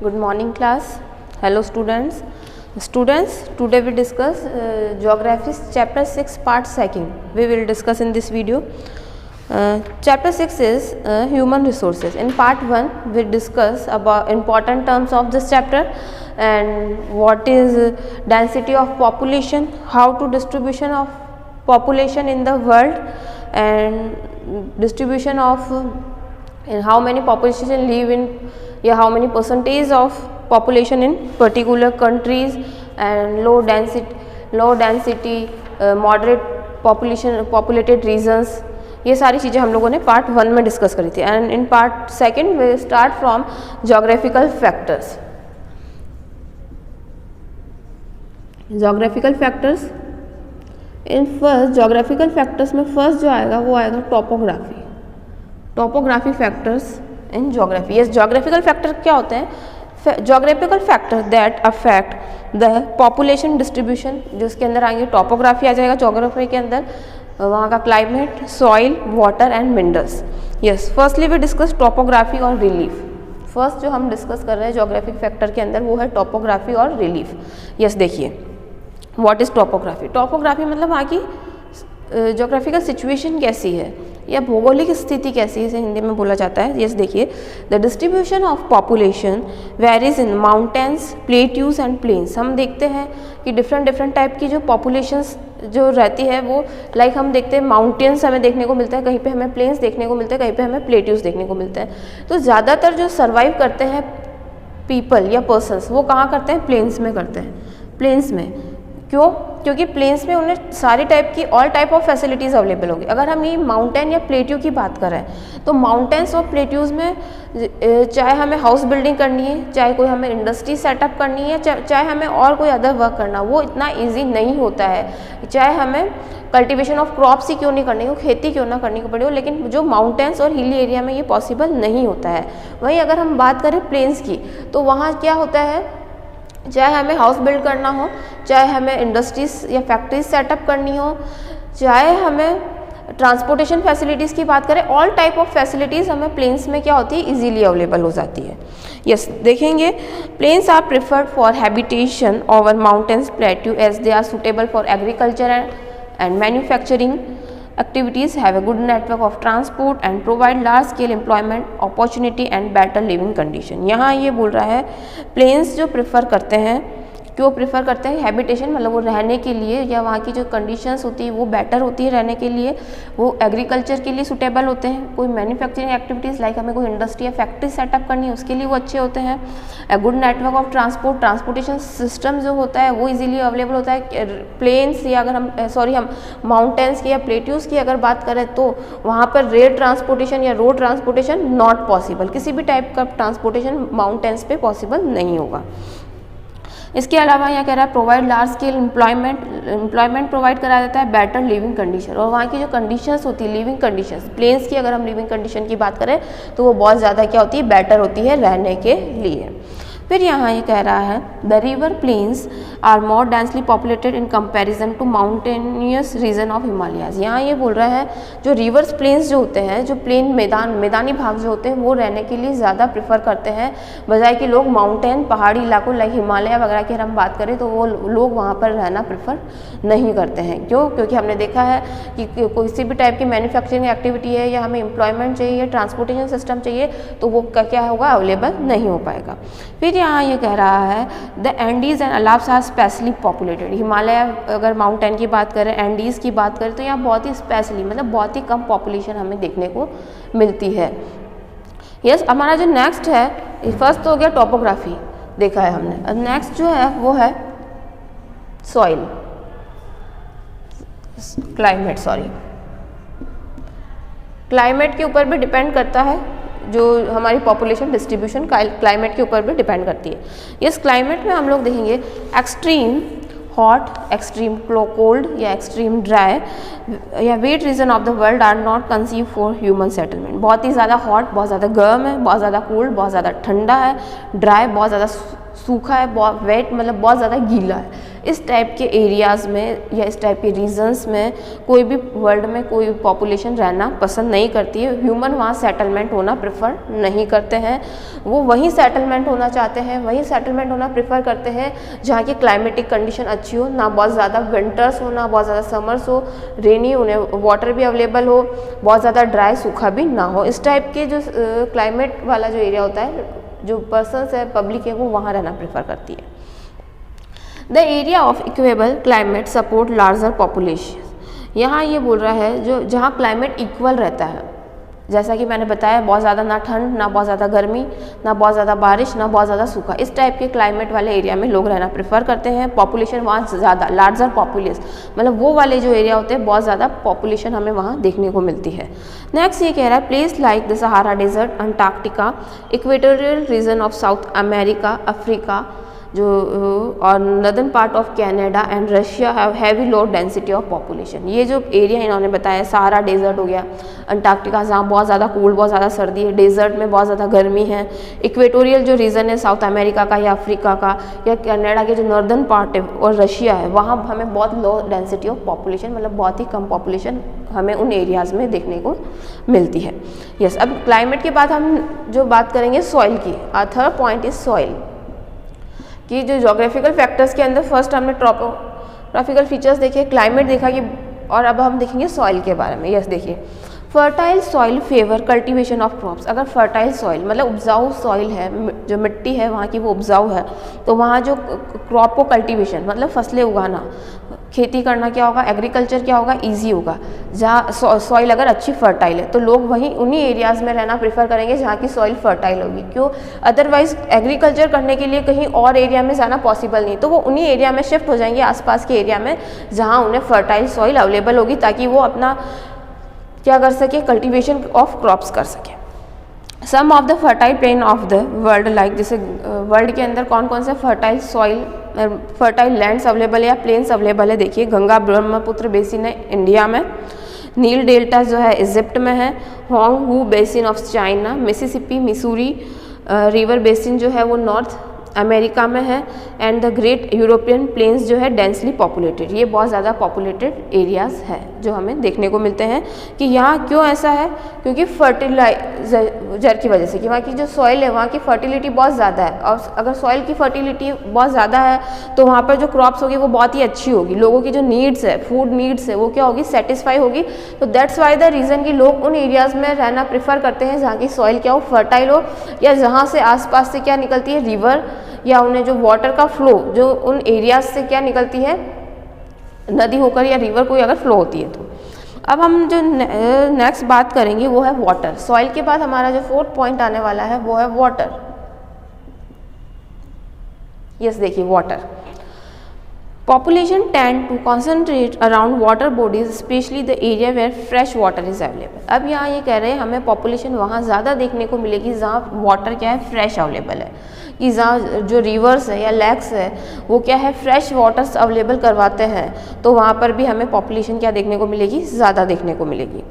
Good morning class. Hello students. Today we discuss Geography chapter 6 part 2. We will discuss in this video. Chapter 6 is human resources. In part 1 we discuss about important terms of this chapter and what is density of population, how to distribution of population in the world and distribution of and how many population live in how many percentage of population in particular countries and low density moderate populated regions. ये सारी चीज़ें हम लोगों ने part 1 में discuss करी थी and in part 2 we start from geographical factors. Geographical factors in first geographical factors में फर्स्ट जो आएगा वो आएगा topography factors in geography. Yes, geographical factor क्या होते हैं? Geographical factor that affect the population distribution, जिसके अंदर आएंगे टोपोग्राफी आ जाएगा ज्योग्राफी के अंदर, वहाँ का climate, soil, water and minerals. Yes, firstly we discuss topography और रिलीफ. फर्स्ट जो हम डिस्कस कर रहे हैं ज्योग्राफिक फैक्टर के अंदर वो है टोपोग्राफी और रिलीफ. यस, देखिए व्हाट इज़ टोपोग्राफी. टोपोग्राफी मतलब वहाँ की ज्योग्राफिकल सिचुएशन कैसी है या भौगोलिक स्थिति कैसी है, इसे हिंदी में बोला जाता है. यस, देखिए the distribution of population varies in mountains, plateaus and plains. हम देखते हैं कि डिफरेंट टाइप की जो पॉपुलेशंस जो रहती है वो लाइक हम देखते हैं माउंटेन्स हमें देखने को मिलता है, कहीं पे हमें प्लेन्स देखने को मिलते हैं, कहीं पे हमें प्लेट्यूज देखने को मिलते हैं. तो ज़्यादातर जो सर्वाइव करते हैं पीपल या पर्सनस वो कहाँ करते हैं? प्लेन्स में करते हैं. प्लेन्स में क्यों? क्योंकि प्लेन्स में उन्हें सारी टाइप की all type of facilities available होगी. अगर हम ये माउंटेन या प्लेट्यू की बात करें तो माउंटेन्स और प्लेट्यूज़ में चाहे हमें हाउस बिल्डिंग करनी है, चाहे कोई हमें इंडस्ट्री सेटअप करनी है, चाहे हमें और कोई अदर वर्क करना, वो इतना ईजी नहीं होता है. चाहे हमें कल्टीवेशन ऑफ क्रॉप्स ही क्यों नहीं करनी हो, खेती क्यों ना करनी को पड़े हो, लेकिन जो माउंटेन्स और हिली एरिया में ये पॉसिबल नहीं होता है. वहीं अगर हम बात करें प्लेन्स की तो वहाँ क्या होता है, चाहे हमें हाउस बिल्ड करना हो, चाहे हमें इंडस्ट्रीज या फैक्ट्रीज सेटअप करनी हो, चाहे हमें ट्रांसपोर्टेशन फैसिलिटीज़ की बात करें, ऑल टाइप ऑफ फैसिलिटीज़ हमें प्लेन्स में क्या होती है? इजीली अवेलेबल हो जाती है. यस, देखेंगे plains are preferred for habitation over mountains plateau as they are suitable for agriculture and manufacturing activities, have a good network of transport and provide large scale employment opportunity and better living condition. यहाँ ये बोल रहा है planes जो prefer करते हैं, क्यों prefer करते हैं? हैबिटेशन मतलब वो रहने के लिए या वहाँ की जो कंडीशंस होती है वो बेटर होती है रहने के लिए, वो एग्रीकल्चर के लिए सुटेबल होते हैं, कोई मैन्युफैक्चरिंग एक्टिविटीज़ लाइक हमें कोई इंडस्ट्री या फैक्ट्री सेटअप करनी है उसके लिए वो अच्छे होते हैं. A good network of transportation system जो होता है वो इजीली अवेलेबल होता है. प्लेन्स या अगर हम माउंटेन्स की या प्लेट्यूज़ की अगर बात करें तो वहाँ पर रेल ट्रांसपोर्टेशन या रोड ट्रांसपोर्टेशन नॉट पॉसिबल. किसी भी टाइप का ट्रांसपोर्टेशन माउंटेन्स पे पॉसिबल नहीं होगा. इसके अलावा यहाँ कह रहा है provide large scale employment provide कराया जाता है, बेटर लिविंग कंडीशन. और वहाँ की जो कंडीशंस होती है लिविंग कंडीशंस, प्लेन्स की अगर हम लिविंग कंडीशन की बात करें तो वो बहुत ज़्यादा क्या होती है? बेटर होती है रहने के लिए. फिर यहाँ ये कह रहा है the river plains are more densely populated in comparison to mountainous region of Himalayas. यहाँ ये बोल रहा है जो रिवर्स प्लेन्स जो होते हैं, जो प्लेन मैदानी भाग जो होते हैं वो रहने के लिए ज़्यादा प्रेफर करते हैं बजाय कि लोग माउंटेन पहाड़ी इलाकों लाइक हिमालय वगैरह की हम बात करें तो वो लोग वहाँ पर रहना प्रेफर नहीं करते हैं. क्यों? क्योंकि हमने देखा है कि किसी भी टाइप की मैन्युफैक्चरिंग एक्टिविटी है या हमें एम्प्लॉयमेंट चाहिए, ट्रांसपोर्टेशन सिस्टम चाहिए तो वो क्या होगा? अवेलेबल नहीं हो पाएगा. फिर यहाँ ये कह रहा है the Andes and Alps are sparsely populated. Himalaya अगर माउंटेन की बात करें, एंडीज की बात करें तो यहाँ बहुत ही स्पेशली मतलब बहुत ही कम पॉपुलेशन हमें देखने को मिलती है. यस, हमारा जो नेक्स्ट है, फर्स्ट तो हो गया टोपोग्राफी देखा है हमने. अब नेक्स्ट जो है वो है सॉइल क्लाइमेट के ऊपर भी डिपेंड करता है. जो हमारी पॉपुलेशन डिस्ट्रीब्यूशन क्लाइमेट के ऊपर भी डिपेंड करती है. इस क्लाइमेट में हम लोग देखेंगे एक्सट्रीम हॉट, एक्सट्रीम कोल्ड या एक्सट्रीम ड्राई या wet region of the world are not conceive for human settlement. बहुत ही ज़्यादा हॉट, बहुत ज़्यादा गर्म है, बहुत ज़्यादा कोल्ड, बहुत ज़्यादा ठंडा है, ड्राई बहुत ज़्यादा सूखा है, बहुत वेट मतलब बहुत ज़्यादा गीला है. इस टाइप के एरियाज़ में या इस टाइप के रीजन्स में कोई भी वर्ल्ड में कोई पॉपुलेशन रहना पसंद नहीं करती है। ह्यूमन वहाँ सेटलमेंट होना प्रेफर नहीं करते हैं, वो वहीं सेटलमेंट होना चाहते हैं, वहीं सेटलमेंट होना प्रेफर करते हैं जहाँ की क्लाइमेटिक कंडीशन अच्छी हो, ना बहुत ज़्यादा विंटर्स हो ना बहुत ज़्यादा समर्स हो, रेनी उन्हें वाटर भी अवेलेबल हो, बहुत ज़्यादा ड्राई सूखा भी ना हो। इस टाइप के जो क्लाइमेट वाला जो एरिया होता है, जो पर्सन्स है, पब्लिक है, वो वहाँ रहना प्रेफर करती है। The area of equal climate support larger population. यहाँ ये बोल रहा है जो जहाँ क्लाइमेट इक्वल रहता है, जैसा कि मैंने बताया बहुत ज़्यादा ना ठंड ना बहुत ज़्यादा गर्मी ना बहुत ज़्यादा बारिश ना बहुत ज़्यादा सूखा, इस टाइप के क्लाइमेट वाले एरिया में लोग रहना प्रेफर करते हैं। पॉपुलेशन वहाँ ज़्यादा, लार्जर पॉपुलेशन, मतलब वो वाले जो एरिया होते हैं बहुत ज़्यादा पॉपुलेशन हमें वहाँ देखने को मिलती है। नेक्स्ट ये कह रहा है place like the Sahara desert, Antarctica, equatorial region of South America, Africa जो और northern part of Canada and Russia have heavy low density of population. ये जो एरिया इन्होंने बताया, सहारा डेजर्ट हो गया, अंटार्कटिका जहाँ बहुत ज़्यादा कूल, बहुत ज़्यादा सर्दी है, डेजर्ट में बहुत ज़्यादा गर्मी है, इक्वेटोरियल जो रीजन है साउथ अमेरिका का या अफ्रीका का या कनाडा के जो नॉर्दर्न पार्ट है और रशिया है, वहाँ हमें बहुत लो डेंसिटी ऑफ पॉपुलेशन, मतलब बहुत ही कम पॉपुलेशन हमें उन एरियाज़ में देखने को मिलती है। यस, अब क्लाइमेट के बाद हम जो बात करेंगे सॉइल की, थर्ड पॉइंट इज सॉइल कि जो जोग्राफिकल फैक्टर्स के अंदर फर्स्ट हमने ट्रॉपोग्राफिकल फीचर्स देखे, क्लाइमेट देखा कि, और अब हम देखेंगे सॉइल के बारे में। यस देखिए, fertile soil favour cultivation of crops. अगर फर्टाइल सॉइल मतलब उपजाऊ सॉइल है, जो मिट्टी है वहाँ की वो उपजाऊ है, तो वहाँ जो क्रॉप को कल्टीवेशन मतलब फसलें उगाना, खेती करना क्या होगा, एग्रीकल्चर क्या होगा, इजी होगा। जहाँ सॉइल अगर अच्छी फर्टाइल है तो लोग वहीं उन्हीं एरियाज़ में रहना प्रेफर करेंगे जहाँ की सॉइल फर्टाइल होगी। क्यों? अदरवाइज एग्रीकल्चर करने के लिए कहीं और एरिया में जाना पॉसिबल नहीं, तो वो उन्हीं एरिया में शिफ्ट हो जाएंगे आसपास के एरिया में जहाँ उन्हें फर्टाइल सॉइल अवेलेबल होगी, ताकि वो अपना क्या कर सके, कल्टीवेशन ऑफ क्रॉप्स कर सके। Some of the fertile plain of the world, like जैसे वर्ल्ड के अंदर कौन कौन से fertile soil, fertile lands available है या प्लेन्स अवेलेबल है। देखिए, गंगा ब्रह्मपुत्र बेसिन है इंडिया में, नील डेल्टा जो है इजिप्ट में है, Hwang Ho basin of China, Mississippi Missouri river basin जो है वो नॉर्थ अमेरिका में है, and the great European plains जो है डेंसली पॉपुलेटेड। ये बहुत ज़्यादा पॉपुलेटेड एरियाज़ है जो हमें देखने को मिलते हैं। कि यहाँ क्यों ऐसा है? क्योंकि फर्टिलाइजर की वजह से, कि वहाँ की जो सॉइल है वहाँ की फर्टिलिटी बहुत ज़्यादा है, और अगर सॉइल की फर्टिलिटी बहुत ज़्यादा है तो वहाँ पर जो क्रॉप्स होगी वो बहुत ही अच्छी होगी, लोगों की जो नीड्स है, फूड नीड्स है, वो क्या होगी, सेटिस्फाई होगी। तो दैट्स वाई द रीज़न कि लोग उन एरियाज़ में रहना प्रेफर करते हैं जहाँ की सॉइल क्या हो, फर्टाइल हो, या जहाँ से आसपास से क्या निकलती है, रिवर, या उन्हें जो वाटर का फ्लो जो उन एरियाज से क्या निकलती है, नदी होकर या रिवर कोई अगर फ्लो होती है तो। अब हम जो नेक्स्ट बात करेंगे वो है वाटर। सॉइल के बाद हमारा जो फोर्थ पॉइंट आने वाला है वो है वाटर। यस देखिए, water population tend to concentrate around water bodies, especially the area where fresh water is available। अब यहाँ ये कह रहे हैं हमें population वहाँ ज़्यादा देखने को मिलेगी जहाँ वाटर क्या है, फ्रेश अवेलेबल है, कि जहाँ जो रिवर्स है या लेक्स है वो क्या है, फ्रेश वाटर्स अवेलेबल करवाते हैं, तो वहाँ पर भी हमें पॉपुलेशन क्या देखने को मिलेगी, ज़्यादा देखने को मिलेगी।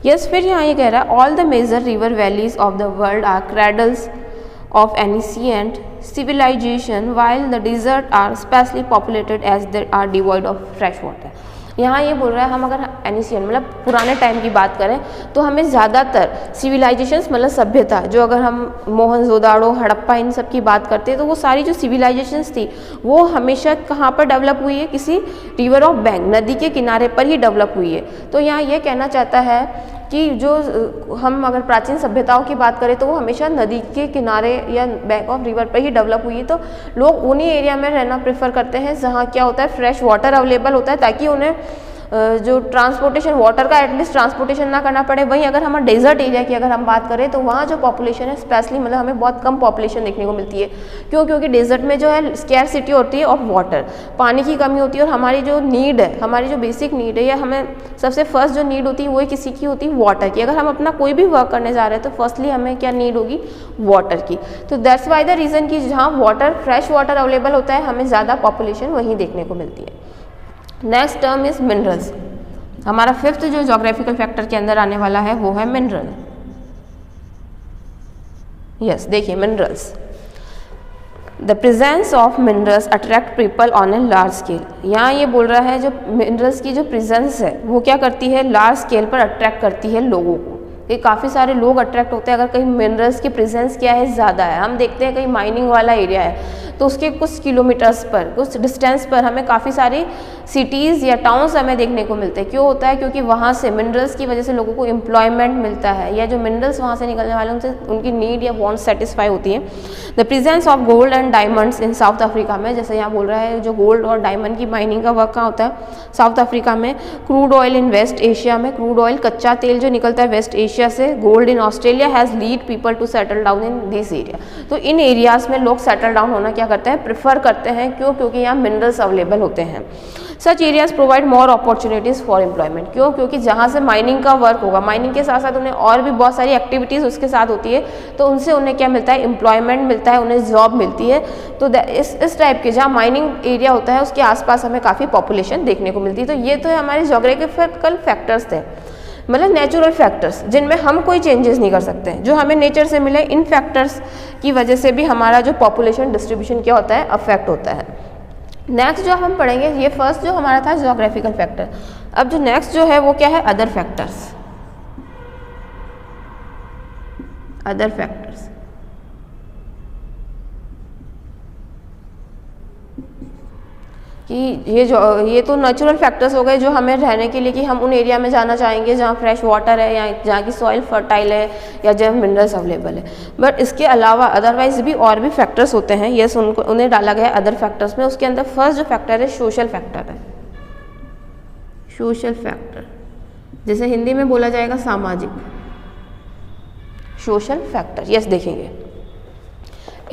यस, फिर यहाँ ये कह रहा है all the major river valleys of the world are cradles of ancient civilization, while the desert are sparsely populated as they are devoid of fresh water। यहाँ ये बोल रहा है हम अगर एनिशियन मतलब पुराने टाइम की बात करें तो हमें ज़्यादातर सिविलाइजेशंस मतलब सभ्यता, जो अगर हम मोहनजोदाड़ो, हड़प्पा इन सब की बात करते हैं तो वो सारी जो सिविलाइजेशंस थी वो हमेशा कहाँ पर डेवलप हुई है, किसी रिवर ऑफ बैंक, नदी के किनारे पर ही डेवलप हुई है। तो यहाँ ये कहना चाहता है कि जो हम अगर प्राचीन सभ्यताओं की बात करें तो वो हमेशा नदी के किनारे या बैंक ऑफ रिवर पर ही डेवलप हुई है। तो लोग उन्हीं एरिया में रहना प्रेफर करते हैं जहाँ क्या होता है, फ्रेश वाटर अवेलेबल होता है, ताकि उन्हें जो ट्रांसपोर्टेशन, वाटर का एटलीस्ट ट्रांसपोर्टेशन ना करना पड़े। वहीं अगर हमारे डेजर्ट एरिया की अगर हम बात करें तो वहाँ जो पॉपुलेशन है स्पेशली मतलब हमें बहुत कम पॉपुलेशन देखने को मिलती है। क्यों? क्योंकि डेजर्ट में जो है स्कैरसिटी होती है ऑफ वाटर, पानी की कमी होती है, और हमारी जो नीड है, हमारी जो बेसिक नीड है या हमें सबसे फर्स्ट जो नीड होती है वो किसी की होती है, वाटर की। अगर हम अपना कोई भी वर्क करने जा रहे हैं तो फर्स्टली हमें क्या नीड होगी, वाटर की। तो दैट्स वाई द रीज़न कि जहाँ वाटर, फ्रेश वाटर अवेलेबल होता है, हमें ज़्यादा पॉपुलेशन वहीं देखने को मिलती है। Next term is minerals. हमारा फिफ्थ जो जोग्राफिकल फैक्टर के अंदर आने वाला है वो है मिनरल। यस देखिए, minerals the presence of minerals attract people on a large scale. यहाँ ये बोल रहा है जो मिनरल्स की जो प्रेजेंस है वो क्या करती है, लार्ज स्केल पर अट्रैक्ट करती है लोगों को। ये काफ़ी सारे लोग अट्रैक्ट होते हैं अगर कहीं मिनरल्स की प्रेजेंस क्या है, ज़्यादा है। हम देखते हैं कहीं माइनिंग वाला एरिया है तो उसके कुछ किलोमीटर्स पर, कुछ डिस्टेंस पर हमें काफ़ी सारी सिटीज़ या टाउन्स हमें देखने को मिलते हैं। क्यों होता है, क्योंकि वहाँ से मिनरल्स की वजह से लोगों को एम्प्लॉयमेंट मिलता है, या जो मिनरल्स वहाँ से निकलने वाले उनसे उनकी नीड या वांट्स सेटिस्फाई होती है। The presence of gold and diamonds in south Africa में, जैसे यहाँ बोल रहा है जो गोल्ड और डायमंड की माइनिंग का वर्क कहाँ होता है, साउथ अफ्रीका में। Crude oil in west Asia में, क्रूड ऑयल कच्चा तेल जो निकलता है वेस्ट एशिया से। Gold in Australia has lead people to settle down in this area. तो इन एरियाज़ में लोग सेटल डाउन होना क्या करते हैं, प्रेफर करते हैं। क्यों, क्योंकि यहाँ मिनरल्स अवेलेबल होते हैं। Such areas provide more opportunities for employment. क्यों, क्योंकि जहाँ से माइनिंग का वर्क होगा, माइनिंग के साथ साथ उन्हें और भी बहुत सारी एक्टिविटीज़ उसके साथ होती है, तो उनसे उन्हें क्या मिलता है, एम्प्लॉयमेंट मिलता है, उन्हें जॉब मिलती है। तो इस टाइप के जहाँ माइनिंग एरिया होता है उसके आसपास हमें काफ़ी पॉपुलेशन देखने को मिलती है। तो ये तो हमारे ज्योग्राफिकल फैक्टर्स थे, मतलब नेचुरल फैक्टर्स जिनमें हम कोई चेंजेस नहीं कर सकते, जो हमें नेचर से मिले। इन फैक्टर्स की वजह से भी हमारा जो पॉपुलेशन डिस्ट्रीब्यूशन क्या होता है, अफेक्ट होता है। नेक्स्ट जो हम पढ़ेंगे, ये फर्स्ट जो हमारा था ज्योग्राफिकल फैक्टर। अब जो नेक्स्ट जो है वो क्या है, अदर फैक्टर्स। अदर फैक्टर्स कि ये तो नेचुरल फैक्टर्स हो गए जो हमें रहने के लिए, कि हम उन एरिया में जाना चाहेंगे जहाँ फ्रेश वाटर है या जहाँ की सॉइल फर्टाइल है या जहाँ मिनरल्स अवेलेबल है। बट इसके अलावा अदरवाइज भी और भी फैक्टर्स होते हैं, यस उन्हें डाला गया है अदर फैक्टर्स में। उसके अंदर फर्स्ट जो फैक्टर है सोशल फैक्टर है। सोशल फैक्टर जैसे हिंदी में बोला जाएगा सामाजिक। सोशल फैक्टर, यस देखेंगे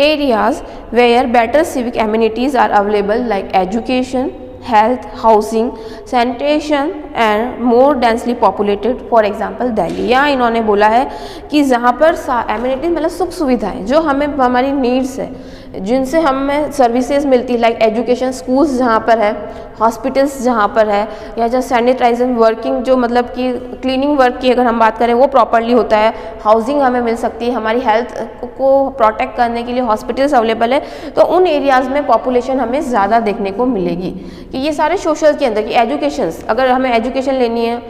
areas where better civic amenities are available like education, health, housing, sanitation and more densely populated, for example Delhi. यहाँ इन्होंने बोला है कि जहाँ पर एमिनिटीज मतलब सुख सुविधाएं जो हमें हमारी नीड्स है, जिनसे हमें सर्विसेज मिलती है, लाइक एजुकेशन, स्कूल्स जहाँ पर है, हॉस्पिटल्स जहाँ पर है, या जो सैनिटाइजिंग वर्किंग जो मतलब कि क्लीनिंग वर्क की अगर हम बात करें वो प्रॉपरली होता है। हाउसिंग हमें मिल सकती है, हमारी हेल्थ को प्रोटेक्ट करने के लिए हॉस्पिटल्स अवेलेबल है। तो उन एरियाज़ में पॉपुलेशन हमें ज़्यादा देखने को मिलेगी। कि ये सारे सोशल के अंदर की एजुकेशन, अगर हमें एजुकेशन लेनी है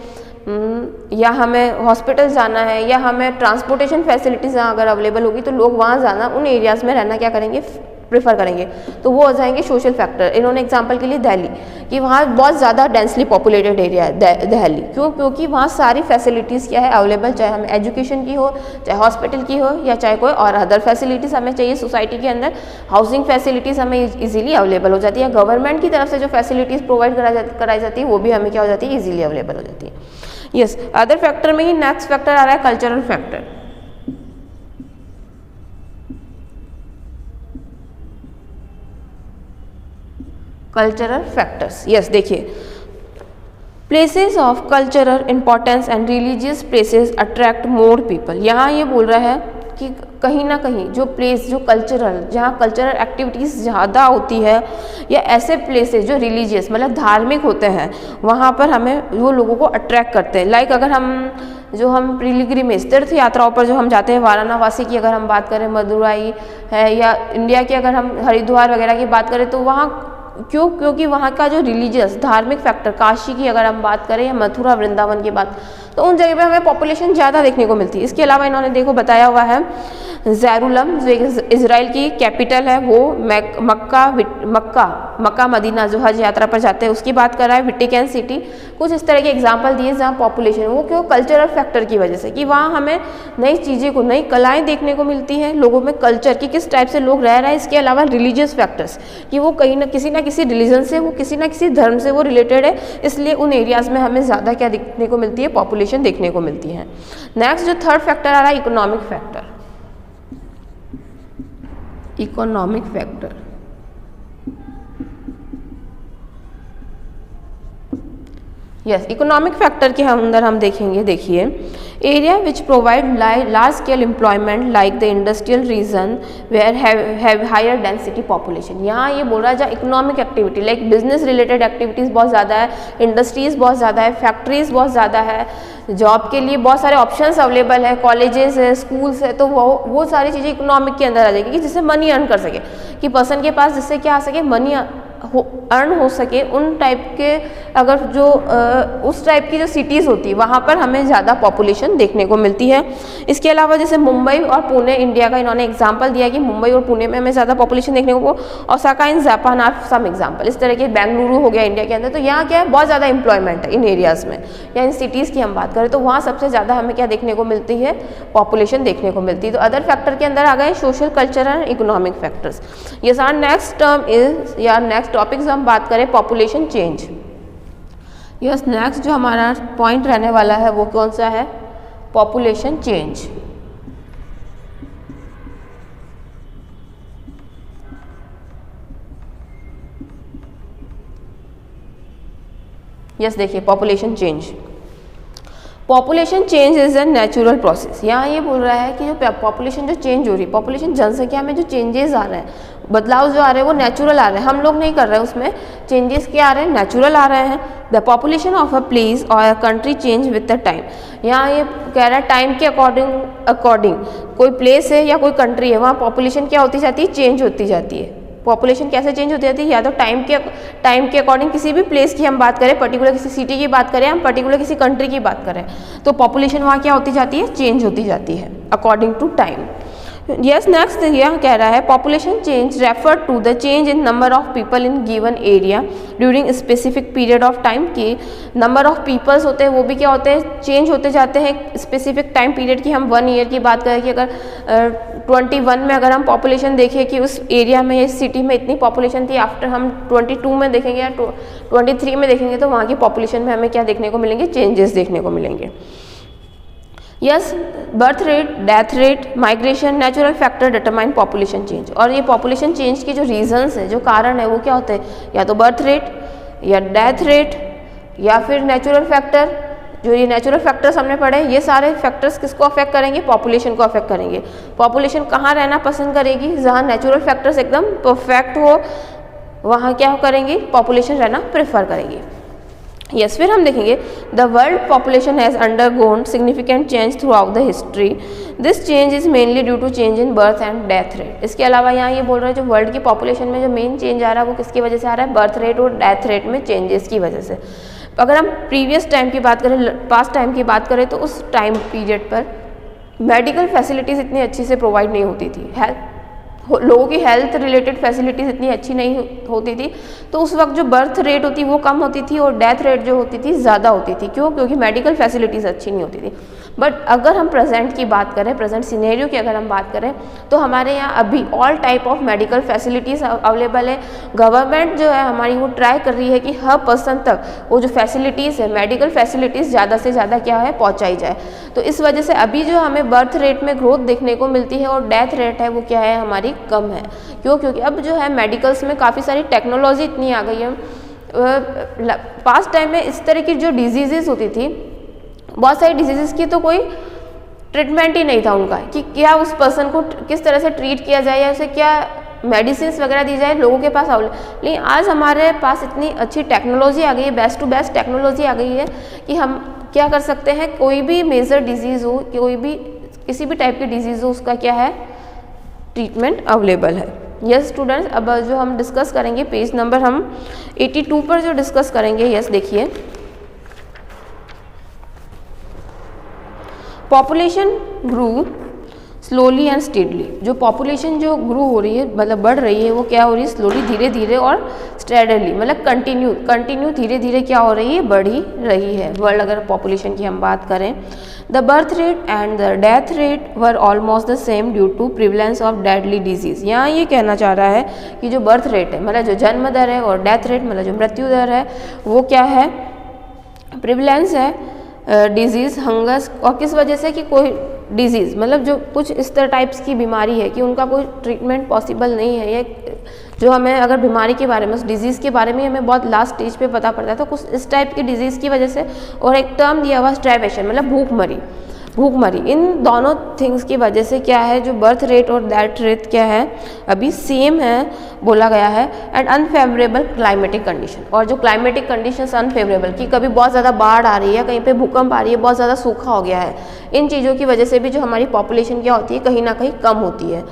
या हमें हॉस्पिटल जाना है या हमें ट्रांसपोर्टेशन फैसिलिटीज़ जहाँ अगर अवेलेबल होगी तो लोग वहाँ जाना, उन एरियाज़ में रहना क्या करेंगे, प्रेफर करेंगे। तो वो हो जाएंगे सोशल फैक्टर। इन्होंने एग्जांपल के लिए दिल्ली, कि वहाँ बहुत ज़्यादा डेंसली पॉपुलेटेड एरिया है दिल्ली। क्यों, क्योंकि वहाँ सारी फैसिलिटीज़ क्या है अवेलेबल, चाहे हमें एजुकेशन की हो, चाहे हॉस्पिटल की हो, या चाहे कोई और अदर फैसिलिटीज़ हमें चाहिए सोसाइटी के अंदर। हाउसिंग फैसिलिटीज़ हमें ईजिली अवेलेबल हो जाती है। गवर्नमेंट की तरफ से जो फैसिलिटीज़ प्रोवाइड कराई जाती है वो भी हमें क्या हो जाती है, ईजिली अवेलेबल हो जाती है। यस, अदर फैक्टर में ही नेक्स्ट फैक्टर आ रहा है cultural factor. Cultural factors, yes देखिए, places of cultural importance and religious places attract more people. यहाँ ये बोल रहा है कि कहीं ना कहीं जो प्लेस जो कल्चरल, जहाँ कल्चरल एक्टिविटीज़ ज़्यादा होती है, या ऐसे प्लेसेस जो रिलीजियस मतलब धार्मिक होते हैं, वहाँ पर हमें वो लोगों को अट्रैक्ट करते हैं। लाइक अगर हम पिलग्रिमेज तीर्थ यात्राओं पर जो हम जाते हैं, वाराणसी की अगर हम बात करें, मदुराई है, या इंडिया की अगर हम हरिद्वार वगैरह की बात करें, तो वहाँ क्योंकि वहाँ का जो रिलीजियस धार्मिक फैक्टर, काशी की अगर हम बात करें या मथुरा वृंदावन की बात, तो उन जगह पे हमें पॉपुलेशन ज़्यादा देखने को मिलती है। इसके अलावा इन्होंने देखो बताया हुआ है जेरूलम जो इजराइल की कैपिटल है, वो मक्का मदीना जो हज यात्रा पर जाते हैं उसकी बात कर रहा है। वेटिकन सिटी, कुछ इस तरह के एग्जाम्पल दिए जहाँ पॉपुलेशन, वो क्यों, कल्चरल फैक्टर की वजह से, कि वहाँ हमें नई चीज़ें को, नई कलाएँ देखने को मिलती हैं, लोगों में कल्चर की किस टाइप से लोग रह रहे हैं। इसके अलावा रिलीजियस फैक्टर्स, कि वो कहीं ना किसी रिलीजन से, वो किसी ना किसी धर्म से वो रिलेटेड है, इसलिए उन एरियाज़ में हमें ज़्यादा क्या देखने को मिलती है, पॉपुलेशन देखने को मिलती है। नेक्स्ट जो थर्ड फैक्टर आ रहा है economic factor. Economic factor, yes economic factor के अंदर हम देखेंगे, देखिए area which provide large scale employment like the industrial region where have higher density population. यहाँ ये बोल रहा है जहाँ economic activity like business related activities बहुत ज़्यादा है, इंडस्ट्रीज़ बहुत ज़्यादा है, फैक्ट्रीज़ बहुत ज़्यादा है, जॉब के लिए बहुत सारे ऑप्शंस अवेलेबल है, कॉलेजेस है, स्कूल्स है, तो वो सारी चीज़ें इकोनॉमिक के अंदर आ जाएगी कि जिससे मनी अर्न कर सके, कि पर्सन के पास जिससे क्या आ सके, मनी अर्न हो सके। उन टाइप के अगर जो उस टाइप की जो सिटीज़ होती है वहाँ पर हमें ज़्यादा पॉपुलेशन देखने को मिलती है। इसके अलावा जैसे मुंबई और पुणे इंडिया का इन्होंने एग्जांपल दिया कि मुंबई और पुणे में हमें ज़्यादा पॉपुलेशन देखने को, Osaka in Japan are some example. इस तरह के बेंगलुरु हो गया इंडिया के अंदर, तो यहाँ क्या है बहुत ज़्यादा एम्प्लॉयमेंट है इन एरियाज़ में, या इन सिटीज़ की हम बात करें तो वहाँ सबसे ज़्यादा हमें क्या देखने को मिलती है, पॉपुलेशन देखने को मिलती है। तो अदर फैक्टर के अंदर आ गए social, cultural and economic factors. Yes, our next term is या नेक्स्ट टॉपिक से हम बात करें पॉपुलेशन चेंज। यस, नेक्स्ट जो हमारा पॉइंट रहने वाला है वो कौन सा है, पॉपुलेशन चेंज। यस, देखिए population change. Population change is a natural process. यहाँ ये बोल रहा है कि जो पॉपुलेशन जो चेंज हो रही है, पॉपुलेशन जनसंख्या में जो चेंजेस आ रहे हैं, बदलाव जो आ रहे हैं वो नेचुरल आ रहे हैं, हम लोग नहीं कर रहे हैं, उसमें चेंजेस क्या आ रहे हैं, नेचुरल आ रहे हैं। The population of a place or a country change with the time. यहाँ ये कह रहा है टाइम के अकॉर्डिंग कोई प्लेस है या कोई कंट्री है, वहाँ पॉपुलेशन क्या होती जाती है, चेंज होती जाती है। पॉपुलेशन कैसे चेंज होती जाती है, या तो टाइम के अकॉर्डिंग, किसी भी प्लेस की हम बात करें, पर्टिकुलर किसी सिटी की बात करें, हम पर्टिकुलर किसी कंट्री की बात करें, तो पॉपुलेशन वहाँ क्या होती जाती है, चेंज होती जाती है according to time. Yes, next यह कह रहा है population change refer to the change in number of people in given area during specific period of time. की नंबर ऑफ पीपल्स होते हैं वो भी क्या होते हैं, चेंज होते जाते हैं स्पेसिफिक टाइम पीरियड की। हम 1 ईयर की बात करें कि अगर 21 में अगर हम पॉपुलेशन देखें कि उस एरिया में, इस सिटी में इतनी पॉपुलेशन थी, आफ्टर हम 22 में देखेंगे या 23 में देखेंगे तो वहाँ की पॉपुलेशन में हमें क्या देखने को मिलेंगे, चेंजेस देखने को मिलेंगे। Yes, birth rate, death rate, migration, natural factor determine population change. और ये पॉपुलेशन चेंज की जो रीजंस है, जो कारण है वो क्या होते हैं, या तो बर्थ रेट या डेथ रेट या फिर नेचुरल फैक्टर। जो ये नेचुरल फैक्टर्स हमने पढ़े, ये सारे फैक्टर्स किसको अफेक्ट करेंगे, पॉपुलेशन को अफेक्ट करेंगे। पॉपुलेशन कहाँ रहना पसंद करेगी, जहाँ नेचुरल फैक्टर्स एकदम परफेक्ट हो वहाँ क्या करेंगे, पॉपुलेशन रहना प्रेफर करेंगे। यस, फिर हम देखेंगे the world population has undergone significant change throughout the history. This change is mainly due to change in birth and death rate. इसके अलावा यहाँ ये बोल रहे हैं जो वर्ल्ड की पॉपुलेशन में जो मेन चेंज आ रहा है वो किसकी वजह से आ रहा है, बर्थ रेट और डेथ रेट में चेंजेस की वजह से। अगर हम प्रीवियस टाइम की बात करें, पास्ट टाइम की बात करें, तो उस टाइम पीरियड पर मेडिकल फैसिलिटीज़ इतनी अच्छी से प्रोवाइड नहीं होती थी, लोगों की हेल्थ रिलेटेड फैसिलिटीज़ इतनी अच्छी नहीं होती थी, तो उस वक्त जो बर्थ रेट होती वो कम होती थी और डेथ रेट जो होती थी ज़्यादा होती थी। क्यों, क्योंकि मेडिकल फैसिलिटीज़ अच्छी नहीं होती थी। बट अगर हम प्रेजेंट की बात करें, प्रेजेंट सिनेरियो की अगर हम बात करें, तो हमारे यहाँ अभी all type of medical facilities available है। गवर्नमेंट जो है हमारी वो ट्राई कर रही है कि हर पर्सन तक वो जो फैसिलिटीज़ है, मेडिकल फैसिलिटीज़ ज़्यादा से ज़्यादा क्या है, पहुँचाई जाए। तो इस वजह से अभी जो हमें बर्थ रेट में ग्रोथ देखने को मिलती है और डेथ रेट है वो क्या है, हमारी कम है। क्यों, क्योंकि अब जो है मेडिकल्स में काफ़ी सारी टेक्नोलॉजी इतनी आ गई है। पास्ट टाइम में इस तरह की जो डिजीज़ेस होती थी, बहुत सारी डिजीज़ेस की तो कोई ट्रीटमेंट ही नहीं था उनका, कि क्या उस पर्सन को किस तरह से ट्रीट किया जाए या उसे क्या मेडिसिन वगैरह दी जाए लोगों के पास अवेलेबल। लेकिन आज हमारे पास इतनी अच्छी टेक्नोलॉजी आ गई है, बेस्ट टू बेस्ट टेक्नोलॉजी आ गई है कि हम क्या कर सकते हैं, कोई भी मेजर डिजीज़ हो, कोई भी किसी भी टाइप की डिजीज़ हो, उसका क्या है, ट्रीटमेंट अवेलेबल है। यस स्टूडेंट्स, अब जो हम डिस्कस करेंगे पेज नंबर हम 82 पर जो डिस्कस करेंगे। यस, देखिए population grew slowly and steadily. जो पॉपुलेशन जो ग्रो हो रही है, मतलब बढ़ रही है, वो क्या हो रही है, स्लोली, धीरे धीरे, और स्टेडली मतलब कंटिन्यू धीरे धीरे क्या हो रही है, बढ़ी रही है। वर्ल्ड अगर पॉपुलेशन की हम बात करें, the birth rate and the death rate were almost the same due to prevalence of deadly diseases. यहाँ ये कहना चाह रहा है कि जो बर्थ रेट है, मतलब जो जन्म दर है, और डेथ रेट मतलब जो मृत्यु दर है, वो क्या है, प्रिवलेंस है डिजीज़, हंगस, और किस वजह से, कि कोई डिजीज़ मतलब जो कुछ इस तरह टाइप्स की बीमारी है कि उनका कोई ट्रीटमेंट पॉसिबल नहीं है। ये जो हमें अगर बीमारी के बारे में, उस डिजीज़ के बारे में हमें बहुत लास्ट स्टेज पे पता पड़ता है, तो कुछ इस टाइप की डिजीज़ की वजह से। और एक टर्म दिया हुआ स्टार्वेशन, मतलब भूखमरी। भूखमरी, इन दोनों थिंग्स की वजह से क्या है, जो बर्थ रेट और डेथ रेट क्या है अभी सेम है बोला गया है। एंड अनफेवरेबल क्लाइमेटिक कंडीशन, और जो क्लाइमेटिक कंडीशंस अनफेवरेबल कि कभी बहुत ज़्यादा बाढ़ आ रही है, कहीं पे भूकंप आ रही है, बहुत ज़्यादा सूखा हो गया है, इन चीज़ों की वजह से भी जो हमारी पॉपुलेशन क्या होती है कहीं ना कहीं कम होती है।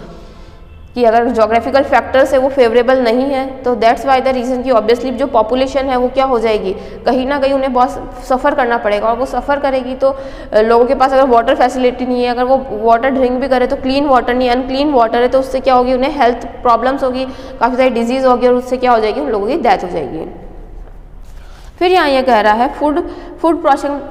कि अगर जोग्राफिकल फैक्टर्स है वो फेवरेबल नहीं है तो दैट्स वाई द रीज़न कि ऑब्वियसली जो पॉपुलेशन है वो क्या हो जाएगी, कहीं ना कहीं उन्हें बहुत सफ़र करना पड़ेगा, और वो सफ़र करेगी तो लोगों के पास अगर वाटर फैसिलिटी नहीं है, अगर वो वाटर ड्रिंक भी करे तो क्लीन वाटर नहीं, अनक्लीन वाटर है, तो उससे क्या होगी, उन्हें हेल्थ प्रॉब्लम्स होगी, काफ़ी सारी डिजीज़ होगी, और उससे क्या हो जाएगी, उन लोगों की डेथ हो जाएगी। फिर यहाँ ये कह रहा है food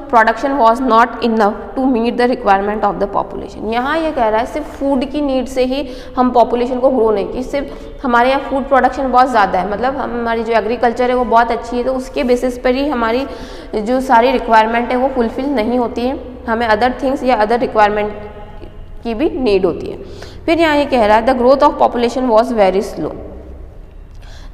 production was not enough to meet the requirement of the population. यहाँ ये कह रहा है सिर्फ फूड की नीड से ही हम पॉपुलेशन को ग्रो नहीं की, सिर्फ हमारे यहाँ फूड प्रोडक्शन बहुत ज़्यादा है, मतलब हमारी जो एग्रीकल्चर है वो बहुत अच्छी है, तो उसके बेसिस पर ही हमारी जो सारी रिक्वायरमेंट है वो फुलफिल नहीं होती है, हमें अदर थिंग्स या अदर रिक्वायरमेंट की भी नीड होती है। फिर यहाँ ये कह रहा है the growth of population was very slow.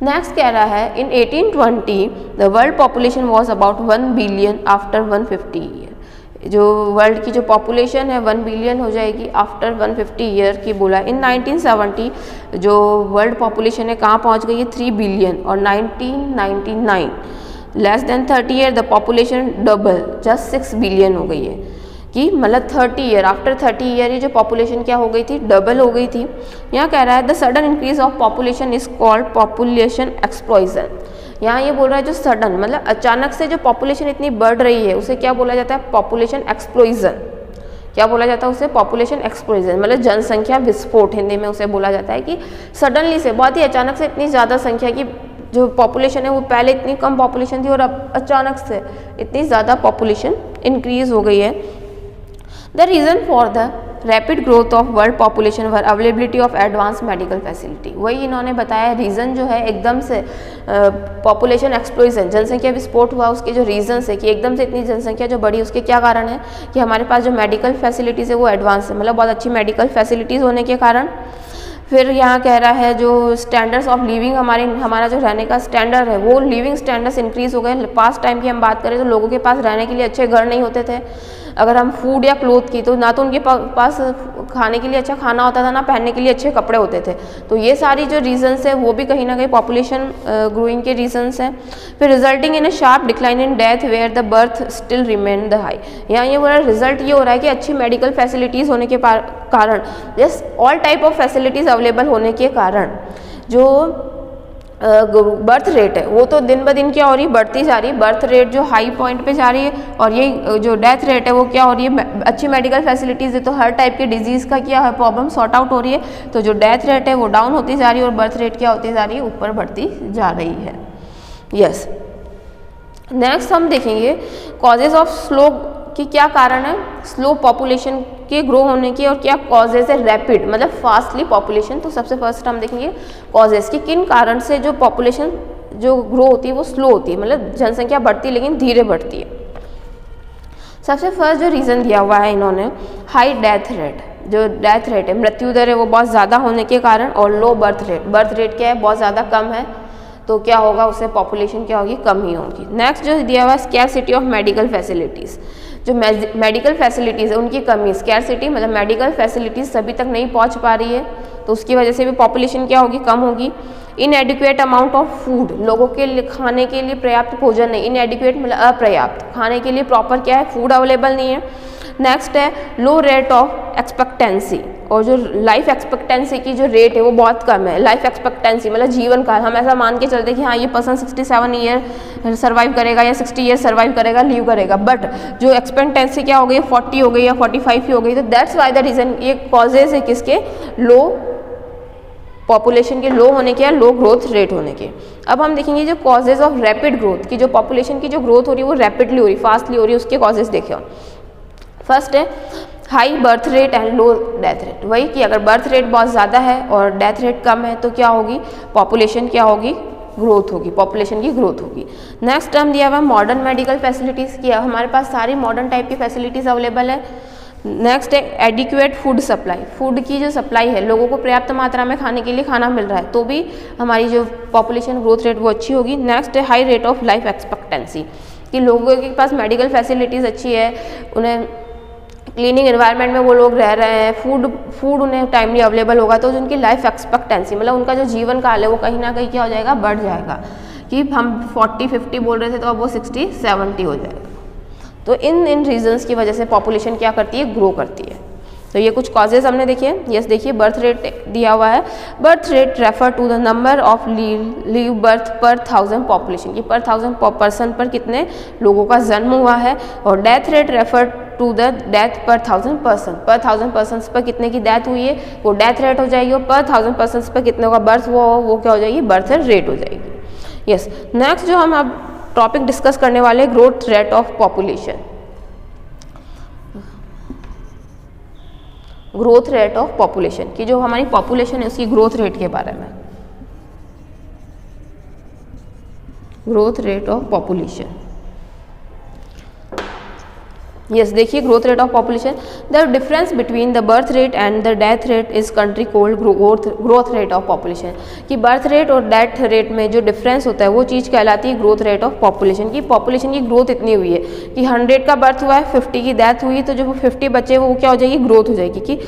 Next कह रहा है इन 1820 the world population was about 1 billion after 150 year. जो वर्ल्ड की जो पॉपुलेशन है 1 बिलियन हो जाएगी आफ्टर 150 ईयर की बोला। इन 1970 जो वर्ल्ड पॉपुलेशन है कहाँ पहुँच गई है, 3 बिलियन, और 1999 less than 30 year the population double just 6 billion हो गई है, कि मतलब 30 ईयर आफ्टर 30 ईयर ये जो पॉपुलेशन क्या हो गई थी, डबल हो गई थी। यहाँ कह रहा है the sudden increase of population is called population explosion. यहाँ ये बोल रहा है जो सडन मतलब अचानक से जो पॉपुलेशन इतनी बढ़ रही है उसे क्या बोला जाता है, पॉपुलेशन एक्सप्लोजन। क्या बोला जाता है उसे, पॉपुलेशन एक्सप्लोजन, मतलब जनसंख्या विस्फोट हिंदी में उसे बोला जाता है, कि सडनली से बहुत ही अचानक से इतनी ज़्यादा संख्या की जो पॉपुलेशन है वो पहले इतनी कम पॉपुलेशन थी और अब अचानक से इतनी ज़्यादा पॉपुलेशन इंक्रीज हो गई है। The reason for the rapid growth of world population were availability of advanced medical facility। वही इन्होंने बताया रीज़न जो है एकदम से पॉपुलेशन एक्सप्लोजन, जनसंख्या विस्फोट हुआ, उसके जो रीजंस है कि एकदम से इतनी जनसंख्या जो बढ़ी, उसके क्या कारण है कि हमारे पास जो मेडिकल फैसिलिटीज़ है वो एडवांस है, मतलब बहुत अच्छी मेडिकल फैसिलिटीज़ होने के कारण। फिर यहाँ कह रहा है जो स्टैंडर्ड्स ऑफ लिविंग हमारा जो रहने का स्टैंडर्ड है वो लिविंग स्टैंडर्ड्स इंक्रीज़ हो गए। पास्ट टाइम की हम बात करें तो लोगों के पास रहने के लिए अच्छे घर नहीं होते थे। अगर हम फूड या क्लोथ की तो ना तो उनके पास खाने के लिए अच्छा खाना होता था, ना पहनने के लिए अच्छे कपड़े होते थे। तो ये सारी जो रीजंस है वो भी कहीं ना कहीं पॉपुलेशन ग्रोइंग के रीजंस हैं। फिर resulting in a sharp decline in death where the birth still remain the high. यहाँ ये बोला रिजल्ट ये हो रहा है कि अच्छी मेडिकल फैसिलिटीज़ होने के कारण, yes all type of facilities available होने के कारण जो बर्थ रेट है वो तो दिन ब दिन क्या हो रही है, बढ़ती जा रही है। बर्थ रेट जो हाई पॉइंट पे जा रही है, और ये जो डेथ रेट है वो क्या हो रही है, अच्छी मेडिकल फैसिलिटीज़ है तो हर टाइप के डिजीज़ का क्या है, प्रॉब्लम सॉर्ट आउट हो रही है। तो जो डेथ रेट है वो डाउन होती जा रही है और बर्थ रेट क्या होती जा रही है, ऊपर बढ़ती जा रही है। यस, नेक्स्ट हम देखेंगे कॉजेज ऑफ स्लो कि क्या कारण है स्लो पॉपुलेशन के ग्रो होने की, और क्या कॉजेज है रैपिड मतलब फास्टली पॉपुलेशन। तो सबसे फर्स्ट हम देखेंगे कॉजेज कि किन कारण से जो पॉपुलेशन जो ग्रो होती है वो स्लो होती है, मतलब जनसंख्या बढ़ती है लेकिन धीरे बढ़ती है। सबसे फर्स्ट जो रीज़न दिया हुआ है इन्होंने, हाई डेथ रेट, जो डेथ रेट है मृत्यु दर है वो बहुत ज़्यादा होने के कारण, और low birth rate, birth rate क्या है बहुत ज़्यादा कम है, तो क्या होगा उससे पॉपुलेशन क्या होगी, कम ही होगी। नेक्स्ट जो दिया हुआ है स्कैरसिटी ऑफ मेडिकल फैसिलिटीज़, जो मेडिकल फैसिलिटीज़ है उनकी कमी, स्कैरसिटी मतलब मेडिकल फैसिलिटीज़ सभी तक नहीं पहुंच पा रही है तो उसकी वजह से भी पॉपुलेशन क्या होगी, कम होगी। इनएडिक्वेट अमाउंट ऑफ फूड, लोगों के लिए खाने के लिए पर्याप्त भोजन नहीं, इनएडिक्वेट मतलब अपर्याप्त, खाने के लिए प्रॉपर क्या है फूड अवेलेबल नहीं है। नेक्स्ट है लो रेट ऑफ एक्सपेक्टेंसी, और जो लाइफ एक्सपेक्टेंसी की जो रेट है वो बहुत कम है। लाइफ एक्सपेक्टेंसी मतलब जीवन काल, हम ऐसा मान के चलते कि हाँ ये पर्सन 67 ईयर सर्वाइव करेगा या 60 ईयर सर्वाइव करेगा, लीव करेगा, बट जो एक्सपेक्टेंसी क्या हो गई 40 हो गई या 45 ही हो गई। तो दैट्स वाई द रीज़न, ये कॉजेज है किसके, लो पॉपुलेशन के लो होने के या लो ग्रोथ रेट होने के। अब हम देखेंगे जो कॉजेज ऑफ रैपिड ग्रोथ की, जो पॉपुलेशन की जो ग्रोथ हो रही है वो रैपिडली हो रही है, फास्टली हो रही है, उसके कॉजेज देखें। फर्स्ट है high birth rate and low death rate, वही कि अगर बर्थ रेट बहुत ज़्यादा है और डेथ रेट कम है तो क्या होगी, पॉपुलेशन क्या होगी, ग्रोथ होगी, पॉपुलेशन की ग्रोथ होगी। नेक्स्ट टर्म दिया हुआ है मॉडर्न मेडिकल फैसिलिटीज़ की, हमारे पास सारी मॉडर्न टाइप की फैसिलिटीज़ अवेलेबल है। नेक्स्ट है एडिक्वेट फूड सप्लाई, फूड की जो सप्लाई है, लोगों को पर्याप्त मात्रा में खाने के लिए खाना मिल रहा है तो भी हमारी जो पॉपुलेशन ग्रोथ रेट वो अच्छी होगी। नेक्स्ट है high rate of life expectancy, कि लोगों के पास मेडिकल फैसिलिटीज़ अच्छी है, उन्हें क्लीनिंग एनवायरनमेंट में वो लोग रह रहे हैं, फूड उन्हें टाइमली अवेलेबल होगा, तो उनकी लाइफ एक्सपेक्टेंसी मतलब उनका जो जीवन काल है वो कहीं ना कहीं क्या हो जाएगा, बढ़ जाएगा। कि हम 40-50 बोल रहे थे तो अब वो 60-70 हो जाएगा। तो इन रीजंस की वजह से पॉपुलेशन क्या करती है, ग्रो करती है। तो ये कुछ कॉजेज हमने देखे। यस देखिए, बर्थ रेट दिया हुआ है। Birth rate refer to the number of live birth per 1000 population की, पर 1000 पर्सन पर कितने लोगों का जन्म हुआ है। और death rate refer to the death per 1000 person, पर 1000 पर्सन पर कितने की डेथ हुई है वो डेथ रेट हो जाएगी। और पर 1000 पर्सन पर कितने का बर्थ हुआ हो वो क्या हो जाएगी, बर्थ रेट हो जाएगी। यस नेक्स्ट जो हम अब टॉपिक डिस्कस करने वाले, growth rate of population. Growth rate of population की जो हमारी पॉपुलेशन है उसकी ग्रोथ रेट के बारे में। Growth rate of population, yes देखिए, growth rate of population, the difference between the birth rate and the death rate is country called growth rate of population. कि बर्थ रेट और death rate में जो difference होता है वो चीज़ कहलाती है ग्रोथ रेट ऑफ पॉपुलेशन। की पॉपुलेशन की ग्रोथ इतनी हुई है कि 100 का बर्थ हुआ है, 50 की डेथ हुई, तो जो 50 बचे वो क्या हो जाएगी, ग्रोथ हो जाएगी। कि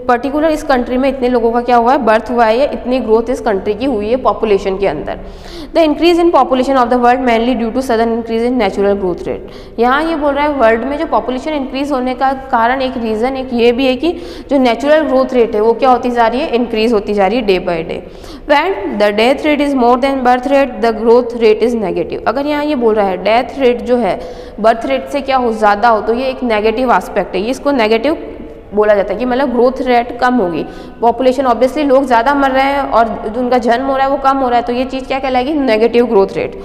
पर्टिकुलर इस कंट्री में इतने लोगों का क्या हुआ है, बर्थ हुआ है, या इतनी ग्रोथ इस कंट्री की हुई है पॉपुलेशन के अंदर। The increase in population of the world mainly due to sudden increase in natural growth rate. यहाँ ये बोल रहा है वर्ल्ड में जो पॉपुलेशन इंक्रीज होने का कारण, एक रीज़न एक ये भी है कि जो नेचुरल ग्रोथ रेट है वो क्या होती जा रही है, इंक्रीज होती जा रही है day by day. When the death rate is more then birth rate the growth rate is negative. अगर यहाँ ये बोल रहा है डेथ रेट जो है बर्थ रेट से क्या हो, ज़्यादा हो, तो ये एक नेगेटिव एस्पेक्ट है, ये इसको नेगेटिव बोला जाता है। कि मतलब ग्रोथ रेट कम होगी, पॉपुलेशन ऑब्वियसली लोग ज़्यादा मर रहे हैं और जो उनका जन्म हो रहा है वो कम हो रहा है, तो ये चीज़ क्या कहलाएगी, negative growth rate.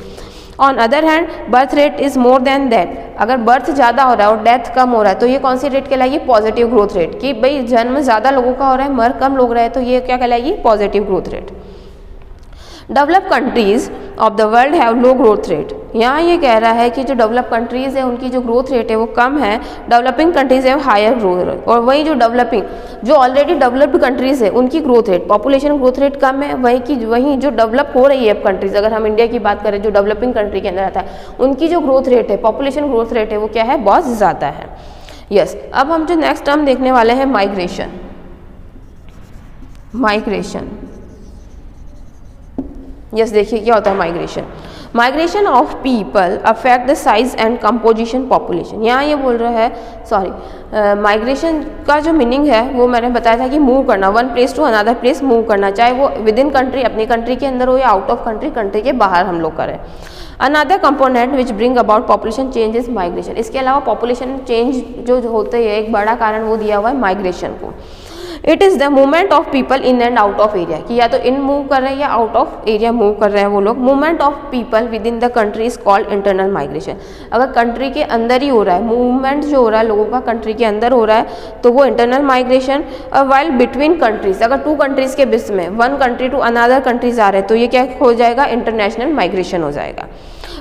On other hand birth rate is more than that, अगर बर्थ ज़्यादा हो रहा है और डेथ कम हो रहा है तो ये कौन सी रेट कहलाएगी, पॉजिटिव ग्रोथ रेट। कि भाई जन्म ज़्यादा लोगों का हो रहा है, मर कम लोग रहे हैं, तो ये क्या कहलाएगी, positive growth rate. Develop countries of the world have low growth rate. यहाँ ये कह रहा है कि जो डेवलप कंट्रीज़ है उनकी जो ग्रोथ रेट है वो कम है, developing countries have higher growth rate. और वही जो डेवलपिंग, जो ऑलरेडी डेवलप्ड कंट्रीज़ है उनकी growth rate, population growth rate कम है, वहीं जो डेवलप हो रही है अब कंट्रीज़, अगर हम इंडिया की बात करें जो डेवलपिंग कंट्री के अंदर आता है, उनकी जो ग्रोथ रेट है, पॉपुलेशन ग्रोथ रेट है वो क्या है, बहुत ज़्यादा है। यस अब हम जो नेक्स्ट टर्म देखने वाले हैं, माइग्रेशन। माइग्रेशन, यस देखिए क्या होता है migration. Migration of people affect the size and composition population. यहाँ ये बोल रहा है माइग्रेशन का जो मीनिंग है वो मैंने बताया था कि मूव करना, one place to another place move करना, चाहे वो विद इन कंट्री, अपनी कंट्री के अंदर हो, या आउट ऑफ कंट्री, कंट्री के बाहर हम लोग करें। Another component which bring about population change is migration. इसके अलावा पॉपुलेशन चेंज जो होते हैं एक बड़ा कारण वो दिया हुआ है माइग्रेशन को। It is the movement of people in and out of area, कि या तो इन मूव कर रहे हैं या आउट ऑफ एरिया मूव कर रहे हैं वो लोग। Movement of people with in the country is called internal migration. अगर कंट्री के अंदर ही हो रहा है, मूवमेंट जो हो रहा है लोगों का कंट्री के अंदर हो रहा है तो वो internal migration. While between countries, अगर टू कंट्रीज के बीच में, one country to another countries आ रहे हैं तो ये क्या हो जाएगा, इंटरनेशनल माइग्रेशन हो जाएगा।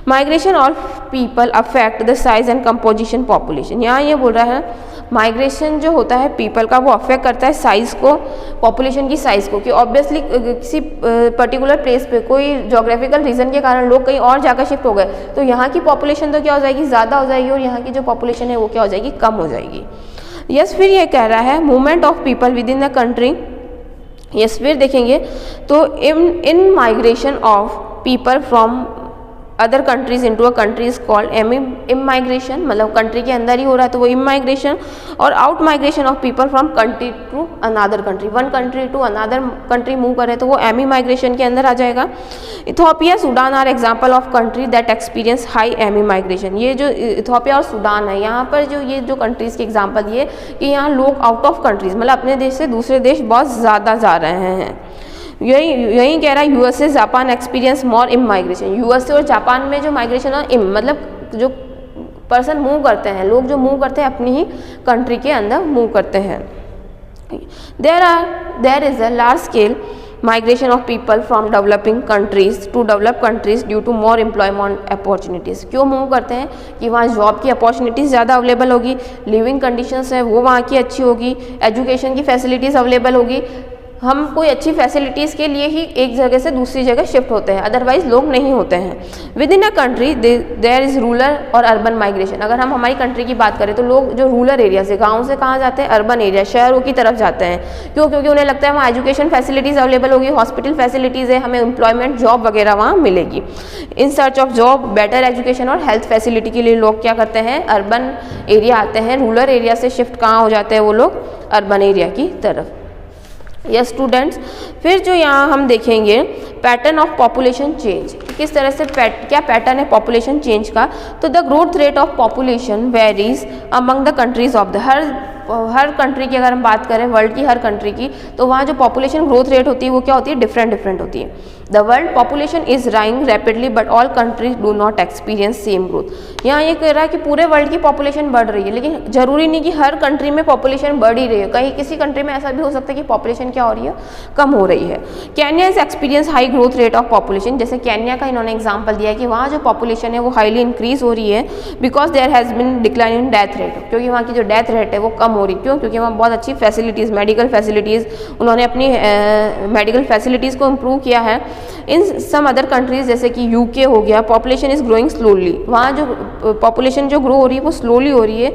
Migration of people affect the size and composition population. यहाँ ये बोल रहा है माइग्रेशन जो होता है पीपल का वो अफेक्ट करता है साइज को, पॉपुलेशन की साइज को। कि ऑब्वियसली किसी पर्टिकुलर प्लेस पे कोई जोग्राफिकल रीजन के कारण लोग कहीं और जाकर शिफ्ट हो गए तो यहाँ की पॉपुलेशन तो क्या हो जाएगी, ज़्यादा हो जाएगी, और यहाँ की जो पॉपुलेशन है वो क्या हो जाएगी, कम हो जाएगी। यस फिर ये कह रहा है movement of people with in the country. Yes फिर देखेंगे तो इन migration of people from other countries into a country is called immigration, मतलब कंट्री के अंदर ही हो रहा है तो वो इमाइग्रेशन। और out migration of people from country to another country, one country to another country move करे तो वो एमिमाइग्रेशन के अंदर आ जाएगा। Ethiopia, Sudan are example of country that experience high emigration. ये जो इथोपिया और सूडान है यहाँ पर जो ये जो कंट्रीज़ की एग्जाम्पल ये कि यहाँ लोग आउट ऑफ कंट्रीज मतलब अपने देश से दूसरे देश बहुत ज़्यादा जा रहे हैं। यही कह रहा है यूएसए जापान एक्सपीरियंस मोर इमाइग्रेशन। यूएसए और जापान में जो माइग्रेशन है मतलब जो पर्सन मूव करते हैं, लोग जो मूव करते हैं अपनी ही कंट्री के अंदर मूव करते हैं। There is a large scale migration of people from developing countries to develop countries due to more employment opportunities. क्यों मूव करते हैं कि वहाँ जॉब की अपॉर्चुनिटीज़ ज़्यादा अवेलेबल होगी, लिविंग कंडीशंस है वो वहाँ की अच्छी होगी, एजुकेशन की फैसिलिटीज़ अवेलेबल होगी, हम कोई अच्छी फैसिलिटीज़ के लिए ही एक जगह से दूसरी जगह शिफ्ट होते हैं, अदरवाइज लोग नहीं होते हैं। Within a country there is rural और अर्बन माइग्रेशन। अगर हम हमारी कंट्री की बात करें तो लोग जो रूरल एरिया से, गाँव से कहाँ जाते हैं, अर्बन एरिया, शहरों की तरफ जाते हैं। क्यों? क्योंकि उन्हें लगता है वहाँ एजुकेशन फैसिलिटीज़ अवेलेबल होगी, हॉस्पिटल फैसिलिटीज़ है, हमें एम्प्लॉयमेंट जॉब वगैरह वहाँ मिलेगी। In search of job, better education और हेल्थ फैसिलिटी के लिए लोग क्या करते हैं, अर्बन एरिया आते हैं। रूरल एरिया से शिफ्ट कहाँ हो जाते हैं वो लोग, अर्बन एरिया की तरफ। यस स्टूडेंट्स, फिर जो यहाँ हम देखेंगे पैटर्न ऑफ पॉपुलेशन चेंज, किस तरह से क्या पैटर्न है पॉपुलेशन चेंज का। तो the growth rate of population varies among the countries of the, her country की अगर हम बात करें, वर्ल्ड की हर कंट्री की, तो वहाँ जो पॉपुलेशन ग्रोथ रेट होती है वो क्या होती है, डिफरेंट होती है। The world population is rising rapidly but all countries do not experience same growth. यहाँ ये कह रहा है कि पूरे वर्ल्ड की पॉपुलेशन बढ़ रही है, लेकिन जरूरी नहीं कि हर कंट्री में पॉपुलेशन बढ़ ही रही है, कहीं किसी कंट्री में ऐसा भी हो सकता है कि पॉपुलेशन क्या हो रही है, कम हो रही है। Kenya is experience high growth rate of population, जैसे केन्या का इन्होंने एग्जाम्पल दिया है कि वहाँ जो पॉपुलेशन है वो हाईली इंक्रीज हो रही है, because there has been decline in death rate, क्योंकि वहाँ की जो डेथ रेट है वो कम हो रही है। क्यों? क्योंकि वहाँ बहुत अच्छी फैसिलिटीज़, मेडिकल फैसिलिटीज़, उन्होंने अपनी मेडिकल फैसिलिटीज़ को इम्प्रूव किया है। इन सम अदर कंट्रीज जैसे कि यूके हो गया, पॉपुलेशन इज ग्रोइंग स्लोली, वहाँ जो पॉपुलेशन जो ग्रो हो रही है वो स्लोली हो रही है।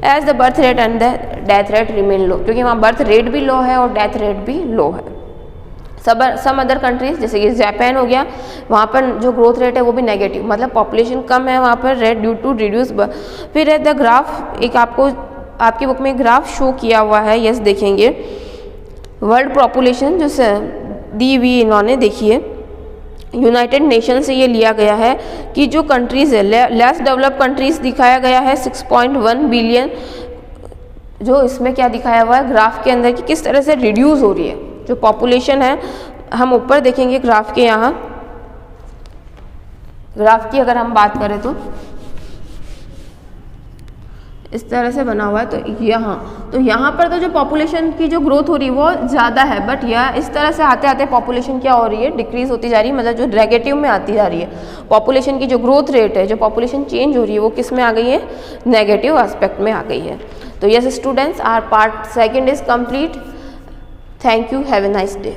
As the birth rate and the death rate remain low, क्योंकि वहाँ बर्थ रेट भी लो है और डेथ रेट भी लो है। सम अदर कंट्रीज जैसे कि जापान हो गया, वहाँ पर जो ग्रोथ रेट है वो भी नेगेटिव, मतलब पॉपुलेशन कम है वहाँ पर, रेट ड्यू टू रिड्यूस। फिर है द ग्राफ, एक आपको आपकी बुक में ग्राफ शो किया हुआ है, यस देखेंगे, वर्ल्ड पॉपुलेशन जो दी हुई इन्होंने, देखिए यूनाइटेड नेशन से ये लिया गया है कि जो कंट्रीज़ है, लेस डेवलप कंट्रीज़ दिखाया गया है 6.1 बिलियन, जो इसमें क्या दिखाया हुआ है ग्राफ के अंदर कि किस तरह से रिड्यूस हो रही है जो पॉपुलेशन है। हम ऊपर देखेंगे ग्राफ के, यहाँ ग्राफ की अगर हम बात करें तो इस तरह से बना हुआ है। तो यहाँ पर तो जो पॉपुलेशन की जो ग्रोथ हो रही है वो ज़्यादा है, बट यह इस तरह से आते आते पॉपुलेशन क्या हो रही है, डिक्रीज होती जा रही है, मतलब जो नेगेटिव में आती जा रही है। पॉपुलेशन की जो ग्रोथ रेट है, जो पॉपुलेशन चेंज हो रही है वो किस में आ गई है, नेगेटिव एस्पेक्ट में आ गई है। तो yes students, our part second is complete. Thank you, have a nice day.